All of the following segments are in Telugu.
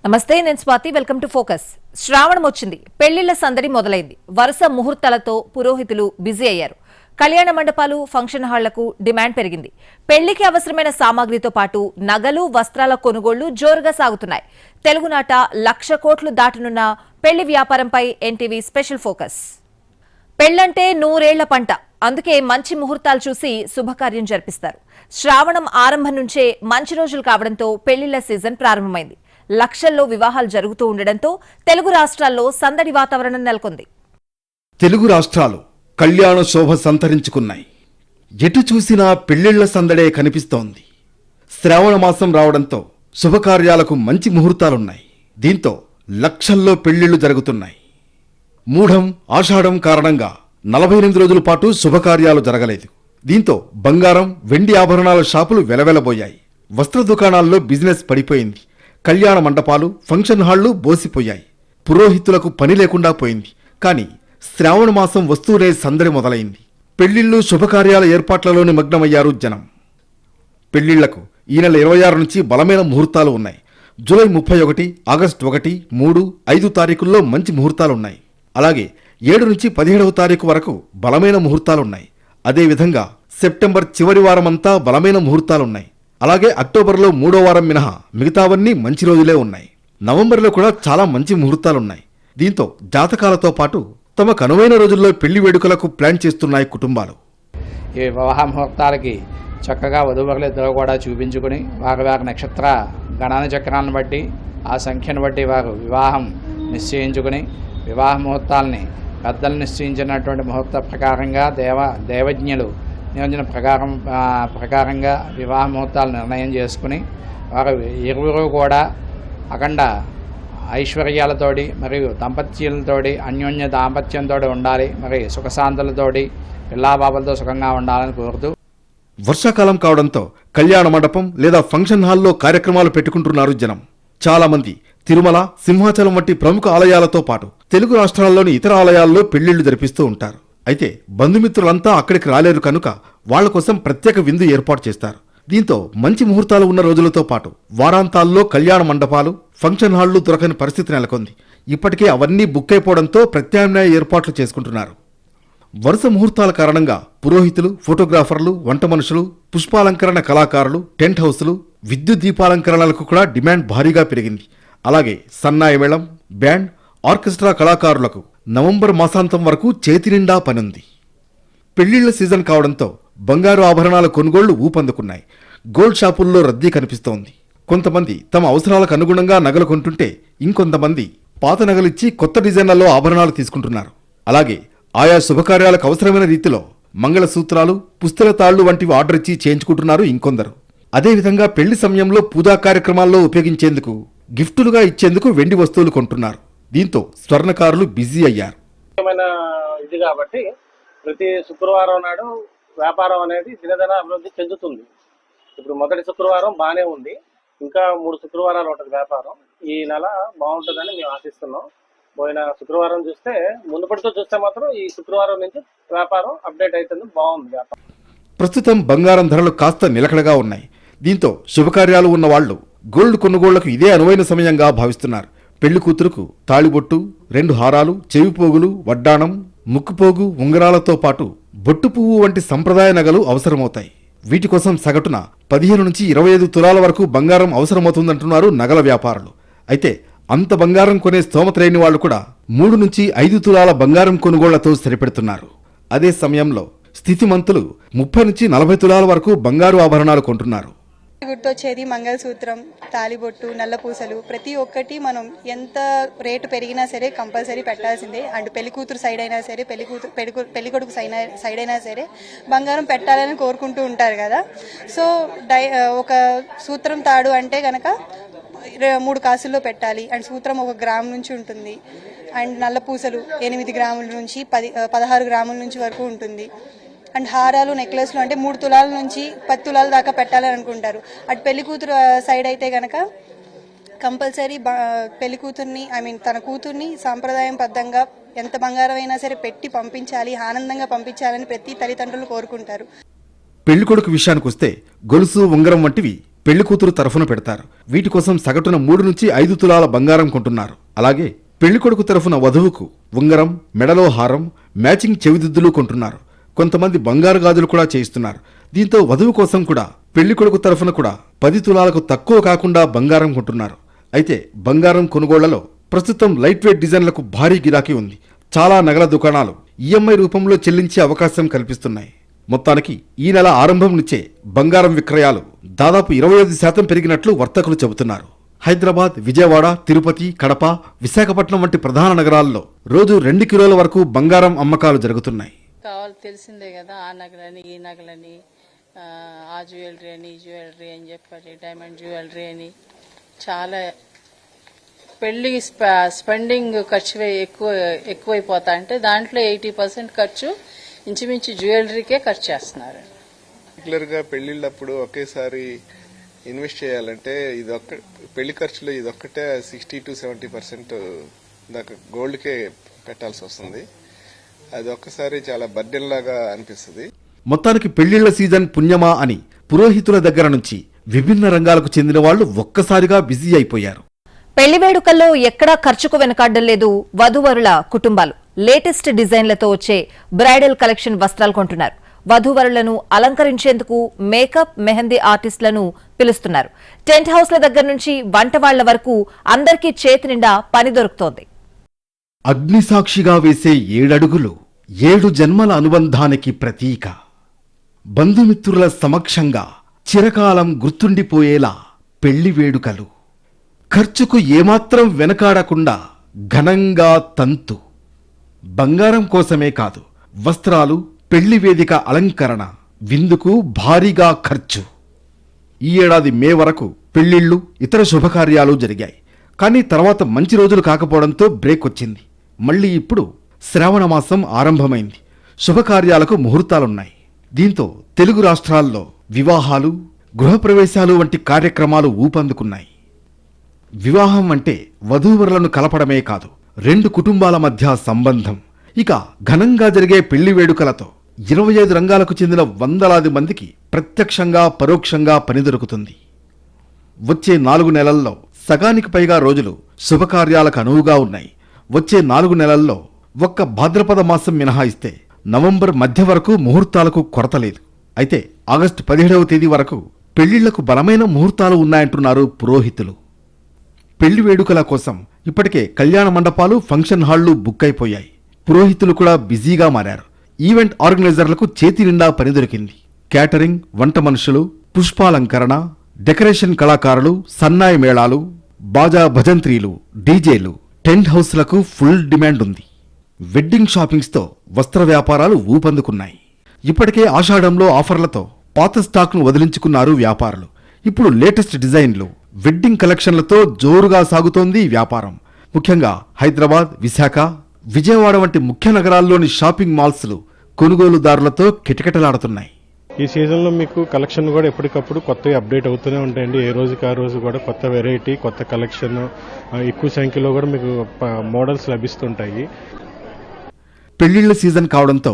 నమస్తే, నేను స్వాతి. Welcome to focus. శ్రావణం వచ్చింది, పెళ్లిళ్ల సందడి మొదలైంది. వరుస ముహూర్తాలతో పురోహితులు బిజీ అయ్యారు. కళ్యాణ మండపాలు, ఫంక్షన్ హాళ్లకు డిమాండ్ పెరిగింది. పెళ్లికి అవసరమైన సామాగ్రితో పాటు నగలు, వస్త్రాల కొనుగోళ్లు జోరుగా సాగుతున్నాయి. తెలుగునాట 1,00,000 కోట్లు దాటనున్న పెళ్లి వ్యాపారంపై ఎన్టీవీ స్పెషల్ ఫోకస్. పెళ్లంటే 100 ఏళ్ల పంట. అందుకే మంచి ముహూర్తాలు చూసి శుభకార్యం జరిపిస్తారు. శ్రావణం ఆరంభం నుంచే మంచి రోజులు కావడంతో పెళ్లిళ్ల సీజన్ ప్రారంభమైంది. లక్షల్లో వివాహాలు జరుగుతూ ఉండడంతో తెలుగు రాష్ట్రాల్లో సందడి వాతావరణం నెలకొంది. తెలుగు రాష్ట్రాలు కళ్యాణ శోభ సంతరించుకున్నాయి. ఎటు చూసినా పెళ్లిళ్ల సందడే కనిపిస్తోంది. శ్రావణ మాసం రావడంతో శుభకార్యాలకు మంచి ముహూర్తాలున్నాయి. దీంతో లక్షల్లో పెళ్లిళ్లు జరుగుతున్నాయి. మూఢం, ఆషాఢం కారణంగా 48 రోజుల పాటు శుభకార్యాలు జరగలేదు. దీంతో బంగారం, వెండి ఆభరణాల షాపులు వెలవెలబోయాయి. వస్త్ర దుకాణాల్లో బిజినెస్ పడిపోయింది. కళ్యాణ మండపాలు, ఫంక్షన్ హాళ్లు బోసిపోయాయి. పురోహితులకు పని లేకుండా పోయింది. కానీ శ్రావణ మాసం వస్తూనే సందడి మొదలైంది. పెళ్లిళ్లు, శుభకార్యాల ఏర్పాట్లలో నిమగ్నమయ్యారు జనం. పెళ్లిళ్లకు ఈ నెల 26 నుంచి బలమైన ముహూర్తాలు ఉన్నాయి. జూలై 31, ఆగస్టు 1, 3, 5 తారీఖుల్లో మంచి ముహూర్తాలున్నాయి. అలాగే 7 నుంచి 17వ తారీఖు వరకు బలమైన ముహూర్తాలున్నాయి. అదేవిధంగా సెప్టెంబర్ చివరి వారమంతా బలమైన ముహూర్తాలున్నాయి. అలాగే అక్టోబర్లో 3వ వారం మినహా మిగతావన్నీ మంచి రోజులే ఉన్నాయి. నవంబర్లో కూడా చాలా మంచి ముహూర్తాలున్నాయి. దీంతో జాతకాలతో పాటు తమకు అనువైన రోజుల్లో పెళ్లి వేడుకలకు ప్లాన్ చేస్తున్నాయి కుటుంబాలు. ఈ వివాహ ముహూర్తాలకి చక్కగా వధూవరులిద్దరూ కూడా చూపించుకుని వారి నక్షత్ర గణన చక్రాలను బట్టి, ఆ సంఖ్యను బట్టి వారు వివాహం నిశ్చయించుకుని వివాహ ముహూర్తాలని పెద్దలు నిశ్చయించినటువంటి ముహూర్త ప్రకారంగా దేవజ్ఞులు నియోజన ప్రకారంగా వివాహ ముహూర్తాలు నిర్ణయం చేసుకుని వారు ఇరువురు కూడా అఖండ ఐశ్వర్యాలతోటి మరియు దంపత్యాలతోటి అన్యోన్య దాంపత్యంతో ఉండాలి, మరి సుఖశాంతులతోటి పిల్లాబాబులతో సుఖంగా ఉండాలని కోరుతూ, వర్షాకాలం కావడంతో కళ్యాణ మండపం లేదా ఫంక్షన్ హాల్లో కార్యక్రమాలు పెట్టుకుంటున్నారు జనం. చాలా మంది తిరుమల, సింహాచలం వంటి ప్రముఖ ఆలయాలతో పాటు తెలుగు రాష్ట్రాల్లోని ఇతర ఆలయాల్లో పెళ్లిళ్లు జరిపిస్తూ ఉంటారు. అయితే బంధుమిత్రులంతా అక్కడికి రాలేరు కనుక వాళ్ల కోసం ప్రత్యేక విందు ఏర్పాటు చేస్తారు. దీంతో మంచి ముహూర్తాలు ఉన్న రోజులతో పాటు వారాంతాల్లో కళ్యాణ మండపాలు, ఫంక్షన్ హాళ్లు దొరకని పరిస్థితి నెలకొంది. ఇప్పటికే అవన్నీ బుక్ అయిపోవడంతో ప్రత్యామ్నాయ ఏర్పాట్లు చేసుకుంటున్నారు. వరుస ముహూర్తాల కారణంగా పురోహితులు, ఫోటోగ్రాఫర్లు, వంట మనుషులు, పుష్పాలంకరణ కళాకారులు, టెంట్ హౌసులు, విద్యుత్ దీపాలంకరణలకు కూడా డిమాండ్ భారీగా పెరిగింది. అలాగే సన్నాయి మేళం, బ్యాండ్, ఆర్కెస్ట్రా కళాకారులకు నవంబర్ మాసాంతం వరకు చేతి నిండా పనుంది. పెళ్లిళ్ల సీజన్ కావడంతో బంగారు ఆభరణాల కొనుగోళ్లు ఊపందుకున్నాయి. గోల్డ్ షాపుల్లో రద్దీ కనిపిస్తోంది. కొంతమంది తమ అవసరాలకు అనుగుణంగా నగలు కొంటుంటే ఇంకొంతమంది పాత నగలిచ్చి కొత్త డిజైన్లలో ఆభరణాలు తీసుకుంటున్నారు. అలాగే ఆయా శుభకార్యాలకు అవసరమైన రీతిలో మంగళసూత్రాలు, పుస్తల తాళ్లు వంటివి ఆర్డర్ ఇచ్చి చేయించుకుంటున్నారు ఇంకొందరు. అదేవిధంగా పెళ్లి సమయంలో పూజా కార్యక్రమాల్లో ఉపయోగించేందుకు, గిఫ్టులుగా ఇచ్చేందుకు వెండి వస్తువులు కొంటున్నారు. దీంతో స్వర్ణకారులు బిజీ అయ్యారు. ఇది కాబట్టి ప్రతి శుక్రవారం నాడు వ్యాపారం అనేది దినదిన అభివృద్ధి చెందుతుంది. ఇప్పుడు మొదటి శుక్రవారం బాగానే ఉంది, ఇంకా 3 శుక్రవారాలు ఉంటుంది వ్యాపారం. ఈ నెల బాగుంటుందని మేము ఆశిస్తున్నాం. పోయిన శుక్రవారం చూస్తే, మునుపటితో చూస్తే మాత్రం ఈ శుక్రవారం నుంచి వ్యాపారం అప్డేట్ అవుతుంది, బాగుంది వ్యాపారం. ప్రస్తుతం బంగారం ధరలు కాస్త నిలకడగా ఉన్నాయి. దీంతో శుభకార్యాలు ఉన్న వాళ్లు గోల్డ్ కొనుగోళ్లకు ఇదే అనువైన సమయంగా భావిస్తున్నారు. పెళ్లి కూతురుకు తాళిబొట్టు, 2 హారాలు, చెవిపోగులు, వడ్డాణం, ముక్కుపోగు, ఉంగరాలతో పాటు బొట్టు పువ్వు వంటి సంప్రదాయ నగలు అవసరమవుతాయి. వీటి కోసం సగటున 15 నుంచి 25 తులాల వరకు బంగారం అవసరమవుతుందంటున్నారు నగల వ్యాపారులు. అయితే అంత బంగారం కొనే స్తోమత లేని వాళ్లు కూడా 3 నుంచి 5 తులాల బంగారం కొనుగోళ్లతో సరిపెడుతున్నారు. అదే సమయంలో స్థితిమంతులు 30 నుంచి 40 తులాల వరకు బంగారు ఆభరణాలు కొంటున్నారు. గుర్తొచ్చేది మంగళసూత్రం, తాలిబొట్టు, నల్ల పూసలు, ప్రతి ఒక్కటి మనం ఎంత రేటు పెరిగినా సరే కంపల్సరీ పెట్టాల్సిందే. అండ్ పెళ్లికూతురు సైడ్ అయినా సరే, పెళ్లికొడుకు సైడ్ అయినా సరే బంగారం పెట్టాలని కోరుకుంటూ ఉంటారు కదా. సో ఒక సూత్రం తాడు అంటే కనుక 3 కాసుల్లో పెట్టాలి. అండ్ సూత్రం 1 గ్రాము నుంచి ఉంటుంది. అండ్ నల్ల పూసలు 8 గ్రాముల నుంచి 16 గ్రాముల నుంచి వరకు ఉంటుంది. అండ్ హారాలు, నెక్లెస్లు అంటే 3 తులాల నుంచి 10 తులాల దాకా పెట్టాలని అనుకుంటారు. అటు పెళ్లి కూతురు సైడ్ అయితే కనుక కంపల్సరీ పెళ్లి కూతుర్ని తన కూతుర్ని సాంప్రదాయం బద్ధంగా ఎంత బంగారం అయినా సరే పెట్టి పంపించాలి, ఆనందంగా పంపించాలని ప్రతి తల్లిదండ్రులు కోరుకుంటారు. పెళ్లికొడుకు విషయానికొస్తే గొలుసు, ఉంగరం వంటివి పెళ్లి కూతురు తరఫున పెడతారు. వీటి కోసం సగటున 3 నుంచి 5 తులాల బంగారం కొంటున్నారు. అలాగే పెళ్లి కొడుకు తరఫున వధువుకు ఉంగరం, మెడలో హారం, మ్యాచింగ్ చెవిదిద్దులు కొంటున్నారు. కొంతమంది బంగారు గాజులు కూడా చేయిస్తున్నారు. దీంతో వధువు కోసం కూడా పెళ్లి కొడుకు తరఫున కూడా 10 తులాలకు తక్కువ కాకుండా బంగారం కొంటున్నారు. అయితే బంగారం కొనుగోళ్లలో ప్రస్తుతం లైట్ వెయిట్ డిజైన్లకు భారీ గిరాకీ ఉంది. చాలా నగల దుకాణాలు ఈఎంఐ రూపంలో చెల్లించే అవకాశం కల్పిస్తున్నాయి. మొత్తానికి ఈ నెల ఆరంభం నుంచే బంగారం విక్రయాలు దాదాపు 25% పెరిగినట్లు వర్తకులు చెబుతున్నారు. హైదరాబాద్, విజయవాడ, తిరుపతి, కడప, విశాఖపట్నం వంటి ప్రధాన నగరాల్లో రోజు 2 కిలోల వరకు బంగారం అమ్మకాలు జరుగుతున్నాయి. కావాలి తెలిసిందే కదా, ఆ నగలని ఈ నగలని, ఆ జ్యువెలరీ అని ఈ జ్యువెలరీ అని చెప్పి డైమండ్ జ్యువెలరీ అని చాలా పెళ్లికి స్పెండింగ్ ఖర్చు ఎక్కువైపోతా అంటే దాంట్లో 80% ఖర్చు ఇంచుమించు జ్యువెలరీకే ఖర్చు చేస్తున్నారు. రెగ్యులర్గా పెళ్లిళ్ళప్పుడు ఒకేసారి ఇన్వెస్ట్ చేయాలంటే పెళ్లి ఖర్చులో ఇదొక్కటే 60 to 70% దాకా గోల్డ్కే పెట్టాల్సి వస్తుంది. అది ఒక్కసారి చాలా బర్డెన్ లాగా అనిపిస్తుంది. మొత్తానికి పెళ్లిళ్ల సీజన్ పుణ్యమా అని పురోహితుల దగ్గర నుంచి విభిన్న రంగాలకు చెందిన వాళ్లు ఒక్కసారిగా బిజీ అయిపోయారు. పెళ్లి వేడుకల్లో ఎక్కడా ఖర్చుకు వెనకాడడం లేదు వధూవరుల కుటుంబాలు. లేటెస్ట్ డిజైన్లతో వచ్చే బ్రైడల్ కలెక్షన్ వస్త్రాలు కొంటున్నారు. వధూవరులను అలంకరించేందుకు మేకప్, మెహందీ ఆర్టిస్టులను పిలుస్తున్నారు. టెంట్ హౌస్ల దగ్గర నుంచి వంట వాళ్ల వరకు అందరికీ చేతి నిండా పని దొరుకుతోంది. అగ్నిసాక్షిగా వేసే 7 అడుగులు 7 జన్మల అనుబంధానికి ప్రతీక. బంధుమిత్రుల సమక్షంగా చిరకాలం గుర్తుండిపోయేలా పెళ్లి వేడుకలు. ఖర్చుకు ఏమాత్రం వెనకాడకుండా ఘనంగా తంతు. బంగారం కోసమే కాదు, వస్త్రాలు, పెళ్లి వేదిక అలంకరణ, విందుకు భారీగా ఖర్చు. ఈ ఏడాది మే వరకు పెళ్లిళ్లు, ఇతర శుభకార్యాలు జరిగాయి. కానీ తర్వాత మంచి రోజులు కాకపోవడంతో బ్రేక్ వచ్చింది. మళ్లీ ఇప్పుడు శ్రావణ మాసం ఆరంభమైంది. శుభకార్యాలకు ముహూర్తాలున్నాయి. దీంతో తెలుగు రాష్ట్రాల్లో వివాహాలు, గృహప్రవేశాలు వంటి కార్యక్రమాలు ఊపందుకున్నాయి. వివాహం అంటే వధూవరులను కలపడమే కాదు, 2 కుటుంబాల మధ్య సంబంధం. ఇక ఘనంగా జరిగే పెళ్లి వేడుకలతో 25 రంగాలకు చెందిన వందలాది మందికి ప్రత్యక్షంగా, పరోక్షంగా పని దొరుకుతుంది. వచ్చే 4 నెలల్లో సగానికి పైగా రోజులు శుభకార్యాలకు అనువుగా ఉన్నాయి. వచ్చే 4 నెలల్లో ఒక్క భాద్రపద మాసం మినహాయిస్తే నవంబర్ మధ్య వరకు ముహూర్తాలకు కొరత లేదు. అయితే ఆగస్టు 17వ తేదీ వరకు పెళ్లిళ్లకు బలమైన ముహూర్తాలు ఉన్నాయంటున్నారు పురోహితులు. పెళ్లి వేడుకల కోసం ఇప్పటికే కళ్యాణ మండపాలు, ఫంక్షన్ హాళ్లు బుక్ అయిపోయాయి. పురోహితులు కూడా బిజీగా మారారు. ఈవెంట్ ఆర్గనైజర్లకు చేతి నిండా పని దొరికింది. క్యాటరింగ్, వంట మనుషులు, పుష్పాలంకరణ, డెకరేషన్ కళాకారులు, సన్నాయి మేళాలు, బాజా భజంత్రీలు, డీజేలు, టెంట్ హౌస్లకు ఫుల్ డిమాండ్ ఉంది. వెడ్డింగ్ షాపింగ్స్తో వస్త్ర వ్యాపారాలు ఊపందుకున్నాయి. ఇప్పటికే ఆషాఢంలో ఆఫర్లతో పాత స్టాక్ను వదిలించుకున్నారు వ్యాపారులు. ఇప్పుడు లేటెస్ట్ డిజైన్లు, వెడ్డింగ్ కలెక్షన్లతో జోరుగా సాగుతోంది వ్యాపారం. ముఖ్యంగా హైదరాబాద్, విశాఖ, విజయవాడ వంటి ముఖ్య నగరాల్లోని షాపింగ్ మాల్స్లు కొనుగోలుదారులతో కిటకిటలాడుతున్నాయి. ఈ సీజన్లో మీకు కలెక్షన్ కూడా ఎప్పటికప్పుడు కొత్తగా అప్డేట్ అవుతూనే ఉంటాయండి. ఏ రోజుకి ఆ రోజు కూడా కొత్త వెరైటీ, కొత్త కలెక్షన్, ఎక్కువ సంఖ్యలో కూడా మీకు మోడల్స్ లభిస్తుంటాయి. పెళ్లిళ్ల సీజన్ కావడంతో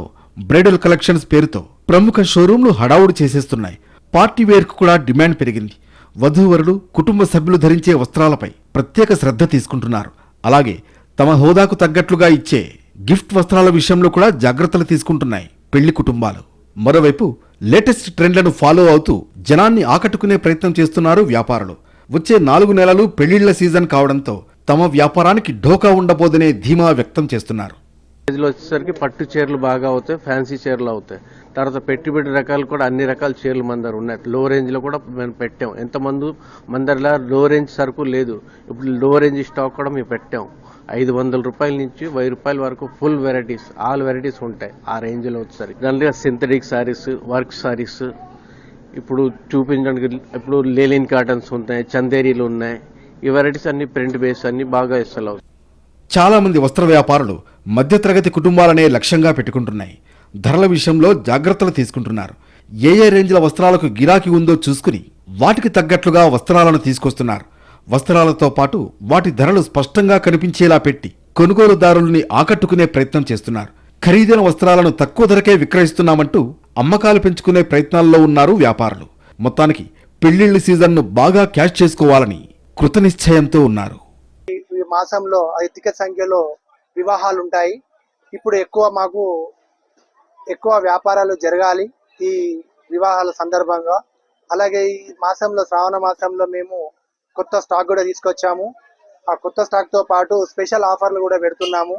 బ్రైడల్ కలెక్షన్స్ పేరుతో ప్రముఖ షోరూంలు హడావుడి చేసేస్తున్నాయి. పార్టీ వేర్కు కూడా డిమాండ్ పెరిగింది. వధూవరులు, కుటుంబ సభ్యులు ధరించే వస్త్రాలపై ప్రత్యేక శ్రద్ధ తీసుకుంటున్నారు. అలాగే తమ హోదాకు తగ్గట్లుగా ఇచ్చే గిఫ్ట్ వస్త్రాల విషయంలో కూడా జాగ్రత్తలు తీసుకుంటున్నాయి పెళ్లి కుటుంబాలు. మరోవైపు లేటెస్ట్ ట్రెండ్లను ఫాలో అవుతూ జనాన్ని ఆకట్టుకునే ప్రయత్నం చేస్తున్నారు వ్యాపారులు. వచ్చే 4 నెలలు పెళ్లిళ్ల సీజన్ కావడంతో తమ వ్యాపారానికి ఢోకా ఉండబోదనే ధీమా వ్యక్తం చేస్తున్నారు. వచ్చేసరికి పట్టు చీరలు బాగా అవుతాయి, ఫ్యాన్సీ చీరలు అవుతాయి. తర్వాత పెట్టుబడి రకాలు కూడా అన్ని రకాల చీరలు మన దగ్గర ఉన్నాయి. లో రేంజ్ లో కూడా మేము పెట్టాం. ఎంతమంది మన దగ్గర లో రేంజ్ సరుకు లేదు. ఇప్పుడు లో రేంజ్ స్టాక్ కూడా మేము పెట్టాం. 500 రూపాయల నుంచి 1000 రూపాయల వరకు ఫుల్ వెరైటీస్, ఆల్ వెరైటీస్ ఉంటాయి ఆ రేంజ్ లో వచ్చేసరికి. దానిలో సింథటిక్ సారీస్, వర్క్ సారీస్, ఇప్పుడు చూపించడానికి ఇప్పుడు లేలిన్ కాటన్స్ ఉన్నాయి, చందేరీలు ఉన్నాయి. ఈ వెరైటీస్ అన్ని ప్రింట్ బేస్ అన్ని బాగా ఇస్తలు. చాలా మంది వస్త్ర వ్యాపారులు మధ్యతరగతి కుటుంబాలనే లక్ష్యంగా పెట్టుకుంటున్నాయి. ధరల విషయంలో జాగ్రత్తలు తీసుకుంటున్నారు. ఏ రేంజ్ల వస్త్రాలకు గిరాకీ ఉందో చూసుకుని వాటికి తగ్గట్లుగా వస్త్రాలను తీసుకొస్తున్నారు. వస్త్రాలతో పాటు వాటి ధరలు స్పష్టంగా కనిపించేలా పెట్టి కొనుగోలుదారుల్ని ఆకట్టుకునే ప్రయత్నం చేస్తున్నారు. ఖరీదైన వస్త్రాలను తక్కువ ధరకే విక్రయిస్తున్నామంటూ అమ్మకాలు పెంచుకునే ప్రయత్నాల్లో ఉన్నారు వ్యాపారులు. మొత్తానికి పెళ్లిళ్ల సీజన్ను బాగా క్యాష్ చేసుకోవాలని కృతనిశ్చయంతో ఉన్నారు. ఈ మాసంలో అధిక సంఖ్యలో వివాహాలు ఉంటాయి. ఇప్పుడు మాకు ఎక్కువ వ్యాపారాలు జరగాలి ఈ వివాహాల సందర్భంగా. అలాగే ఈ మాసంలో శ్రావణ మాసంలో మేము కొత్త స్టాక్ కూడా తీసుకొచ్చాము. ఆ కొత్త స్టాక్ తో పాటు స్పెషల్ ఆఫర్లు కూడా పెడుతున్నాము.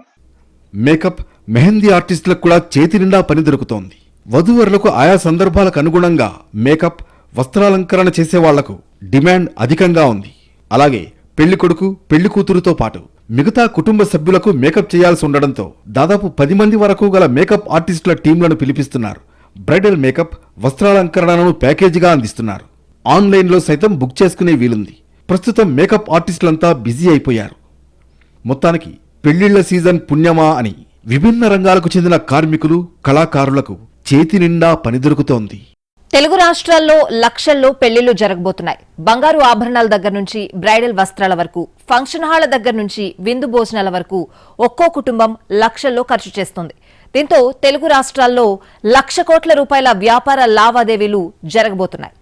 మేకప్, మెహందీ ఆర్టిస్టులకు కూడా చేతి నిండా పని దొరుకుతోంది. వధూవరులకు ఆయా సందర్భాలకు అనుగుణంగా మేకప్, వస్త్రాలంకరణ చేసే వాళ్లకు డిమాండ్ అధికంగా ఉంది. అలాగే పెళ్లి కొడుకు, పెళ్లి కూతురుతో పాటు మిగతా కుటుంబ సభ్యులకు మేకప్ చేయాల్సి ఉండడంతో దాదాపు 10 మంది వరకు గల మేకప్ ఆర్టిస్టుల టీంలను పిలిపిస్తున్నారు. బ్రైడల్ మేకప్, వస్త్రాలంకరణను ప్యాకేజీగా అందిస్తున్నారు. ఆన్లైన్లో సైతం బుక్ చేసుకునే వీలుంది. ప్రస్తుతం మేకప్ ఆర్టిస్టులంతా బిజీ అయిపోయారు. మొత్తానికి పెళ్లిళ్ల సీజన్ పుణ్యమా అని విభిన్న రంగాలకు చెందిన కార్మికులు, కళాకారులకు చేతి నిండా పని దొరుకుతోంది. తెలుగు రాష్ట్రాల్లో లక్షల్లో పెళ్లిళ్లు జరగబోతున్నాయి. బంగారు ఆభరణాల దగ్గర నుంచి బ్రైడల్ వస్త్రాల వరకు, ఫంక్షన్ హాళ్ల దగ్గర నుంచి విందు భోజనాల వరకు ఒక్కో కుటుంబం లక్షల్లో ఖర్చు చేస్తోంది. దీంతో తెలుగు రాష్ట్రాల్లో 1,00,000 కోట్ల రూపాయల వ్యాపార లావాదేవీలు జరగబోతున్నాయి.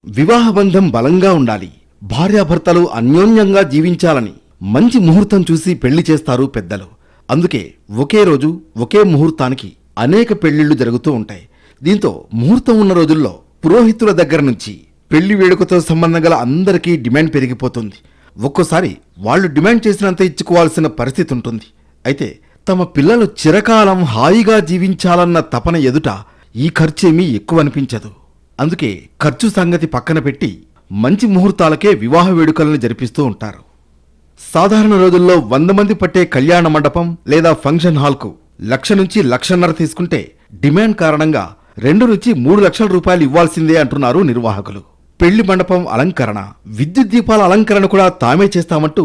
వివాహ బంధం బలంగా ఉండాలి, భార్యాభర్తలు అన్యోన్యంగా జీవించాలని మంచి ముహూర్తం చూసి పెళ్లి చేస్తారు పెద్దలు. అందుకే ఒకే రోజు ఒకే ముహూర్తానికి అనేక పెళ్లిళ్లు జరుగుతూ ఉంటాయి. దీంతో ముహూర్తం ఉన్న రోజుల్లో పురోహితుల దగ్గర నుంచి పెళ్లి వేడుకతో సంబంధం గల అందరికీ డిమాండ్ పెరిగిపోతుంది. ఒక్కోసారి వాళ్లు డిమాండ్ చేసినంత ఇచ్చుకోవాల్సిన పరిస్థితి ఉంటుంది. అయితే తమ పిల్లలు చిరకాలం హాయిగా జీవించాలన్న తపన ఎదుట ఈ ఖర్చేమీ ఎక్కువ అనిపించదు. అందుకే ఖర్చు సంగతి పక్కన పెట్టి మంచి ముహూర్తాలకే వివాహ వేడుకలను జరిపిస్తూ ఉంటారు. సాధారణ రోజుల్లో 100 మంది పట్టే కళ్యాణ మండపం లేదా ఫంక్షన్ హాల్కు 1,00,000 నుంచి 1,50,000 తీసుకుంటే డిమాండ్ కారణంగా 2 నుంచి 3 లక్షల రూపాయలు ఇవ్వాల్సిందే అంటున్నారు నిర్వాహకులు. పెళ్లి మండపం అలంకరణ, విద్యుత్ దీపాల అలంకరణ కూడా తామే చేస్తామంటూ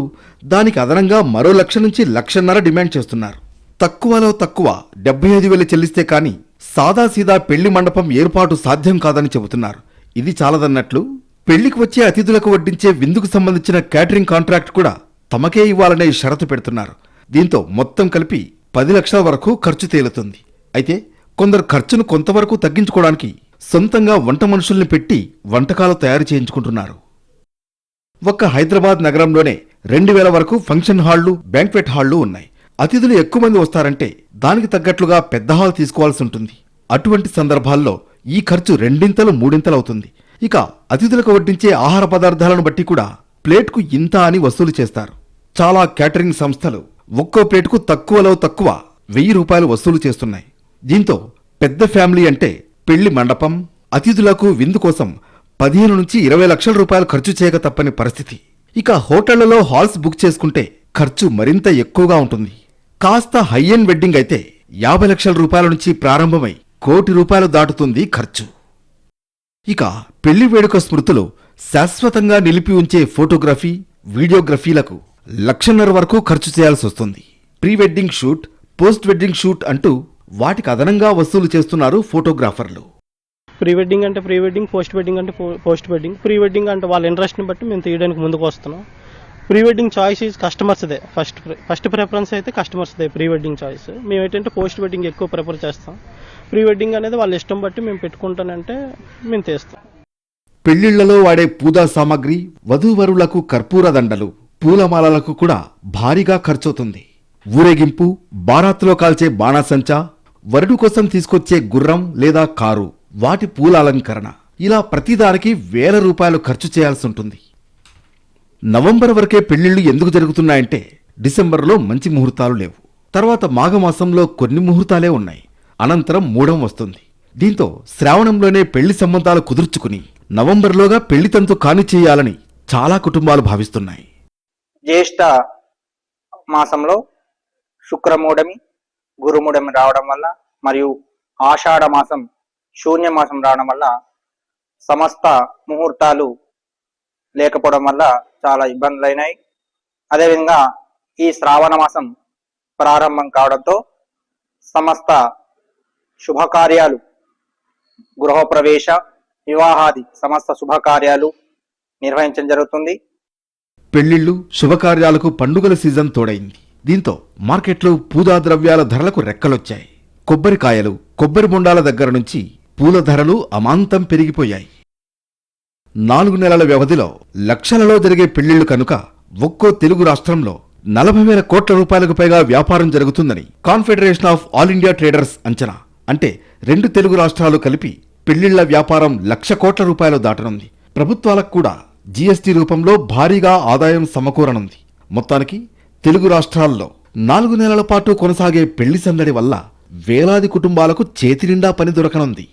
దానికి అదనంగా మరో 1,00,000 నుంచి 1,50,000 డిమాండ్ చేస్తున్నారు. తక్కువలో తక్కువ 75,000 చెల్లిస్తే కాని సాదాసీదా పెళ్లి మండపం ఏర్పాటు సాధ్యం కాదని చెబుతున్నారు. ఇది చాలదన్నట్లు పెళ్లికి వచ్చే అతిథులకు వడ్డించే విందుకు సంబంధించిన క్యాటరింగ్ కాంట్రాక్ట్ కూడా తమకే ఇవ్వాలనే షరతు పెడుతున్నారు. దీంతో మొత్తం కలిపి 10 లక్షల వరకు ఖర్చు తేలుతుంది. అయితే కొందరు ఖర్చును కొంతవరకు తగ్గించుకోవడానికి సొంతంగా వంట మనుషుల్ని పెట్టి వంటకాలు తయారు చేయించుకుంటున్నారు. ఒక్క హైదరాబాద్ నగరంలోనే 2,000 వరకు ఫంక్షన్ హాళ్లు, బ్యాంక్వెట్ హాళ్లు ఉన్నాయి. అతిథులు ఎక్కువ మంది వస్తారంటే దానికి తగ్గట్లుగా పెద్ద హాల్ తీసుకోవాల్సి ఉంటుంది. అటువంటి సందర్భాల్లో ఈ ఖర్చు 2 3 అవుతుంది. ఇక అతిథులకు వడ్డించే ఆహార పదార్థాలను బట్టి కూడా ప్లేట్కు ఇంత అని వసూలు చేస్తారు. చాలా క్యాటరింగ్ సంస్థలు ఒక్కో ప్లేటుకు తక్కువలో తక్కువ 1,000 రూపాయలు వసూలు చేస్తున్నాయి. దీంతో పెద్ద ఫ్యామిలీ అంటే పెళ్లి మండపం, అతిథులకు విందు కోసం 15 నుంచి 20 లక్షల రూపాయలు ఖర్చు చేయక తప్పని పరిస్థితి. ఇక హోటళ్లలో హాల్స్ బుక్ చేసుకుంటే ఖర్చు మరింత ఎక్కువగా ఉంటుంది. కాస్త హై ఎండ్ వెడ్డింగ్ అయితే 50 లక్షల రూపాయల నుంచి ప్రారంభమై 1 కోటి రూపాయలు దాటుతుంది ఖర్చు. ఇక పెళ్లి వేడుక స్మృతులు శాశ్వతంగా నిలిపి ఉంచే ఫోటోగ్రఫీ, వీడియోగ్రఫీలకు 1,50,000 వరకు ఖర్చు చేయాల్సి వస్తుంది. Pre wedding shoot, post wedding shoot అంటూ వాటికి అదనంగా వసూలు చేస్తున్నారు ఫోటోగ్రాఫర్లు. ప్రీ వెడ్డింగ్ అంటే ప్రీ వెడ్డింగ్, పోస్ట్ వెడ్డింగ్ అంటే పోస్ట్ వెడ్డింగ్. ప్రీ వెడ్డింగ్ అంటే వాళ్ళ ఇంట్రెస్ట్ని బట్టి మేము తీయడానికి ముందుకు వస్తున్నాం. ప్రీ వెడ్డింగ్ చాయిస్ ఈజ్ కస్టమర్స్దే. ఫస్ట్ ప్రిఫరెన్స్ అయితే కస్టమర్స్దే ప్రీ వెడ్డింగ్ చాయిస్. మేము ఏంటంటే పోస్ట్ వెడ్డింగ్ ఎక్కువ ప్రిఫర్ చేస్తాం. ప్రీ వెడ్డింగ్ అనేది వాళ్ళ ఇష్టం బట్టి మేము పెట్టుకుంటానంటే మేము తీస్తాం. పెళ్లిళ్లలో వాడే పూజా సామాగ్రి, వధూవరులకు కర్పూర దండలు, పూలమాలలకు కూడా భారీగా ఖర్చవుతుంది. ఊరేగింపు, బారాత్లో కాల్చే బాణాసంచా, వరుడు కోసం తీసుకొచ్చే గుర్రం లేదా కారు, వాటి పూల అలంకరణ, ఇలా ప్రతిదానికి 1,000 రూపాయలు ఖర్చు చేయాల్సి ఉంటుంది. నవంబర్ వరకే పెళ్లిళ్లు ఎందుకు జరుగుతున్నాయంటే డిసెంబర్లో మంచి ముహూర్తాలు లేవు. తర్వాత మాఘమాసంలో కొన్ని ముహూర్తాలే ఉన్నాయి. అనంతరం మూఢం వస్తుంది. దీంతో శ్రావణంలోనే పెళ్లి సంబంధాలు కుదుర్చుకుని నవంబర్లోగా పెళ్లి తంతు కాని చేయాలని చాలా కుటుంబాలు భావిస్తున్నాయి. జ్యేష్ఠ మాసంలో శుక్రమూఢమి, గురుమూఢమి రావడం వల్ల మరియు ఆషాఢ మాసం శూన్య మాసం రావడం వల్ల సమస్త ముహూర్తాలు లేకపోవడం వల్ల చాలా ఇబ్బందులు అయినాయి. అదేవిధంగా ఈ శ్రావణ మాసం ప్రారంభం కావడంతో సమస్త శుభకార్యాలు, గృహప్రవేశ, వివాహాది సమస్త శుభకార్యాలు నిర్వహించడం జరుగుతుంది. పెళ్లిళ్లు, శుభకార్యాలకు పండుగల సీజన్ తోడైంది. దీంతో మార్కెట్లో పూజా ద్రవ్యాల ధరలకు రెక్కలొచ్చాయి. కొబ్బరికాయలు, కొబ్బరి బొండాల దగ్గర నుంచి పూల ధరలు అమాంతం పెరిగిపోయాయి. 4 నెలల వ్యవధిలో లక్షలలో జరిగే పెళ్లిళ్లు కనుక ఒక్కో తెలుగు రాష్ట్రంలో 40,000 కోట్ల రూపాయలకు పైగా వ్యాపారం జరుగుతుందని confederation of all India traders అంచనా. అంటే 2 తెలుగు రాష్ట్రాలు కలిపి పెళ్లిళ్ల వ్యాపారం 1,00,000 కోట్ల రూపాయలు దాటనుంది. ప్రభుత్వాలకు కూడా జీఎస్టీ రూపంలో భారీగా ఆదాయం సమకూరనుంది. మొత్తానికి తెలుగు రాష్ట్రాల్లో 4 నెలల పాటు కొనసాగే పెళ్లి సందడి వల్ల వేలాది కుటుంబాలకు చేతినిండా పని దొరకనుంది.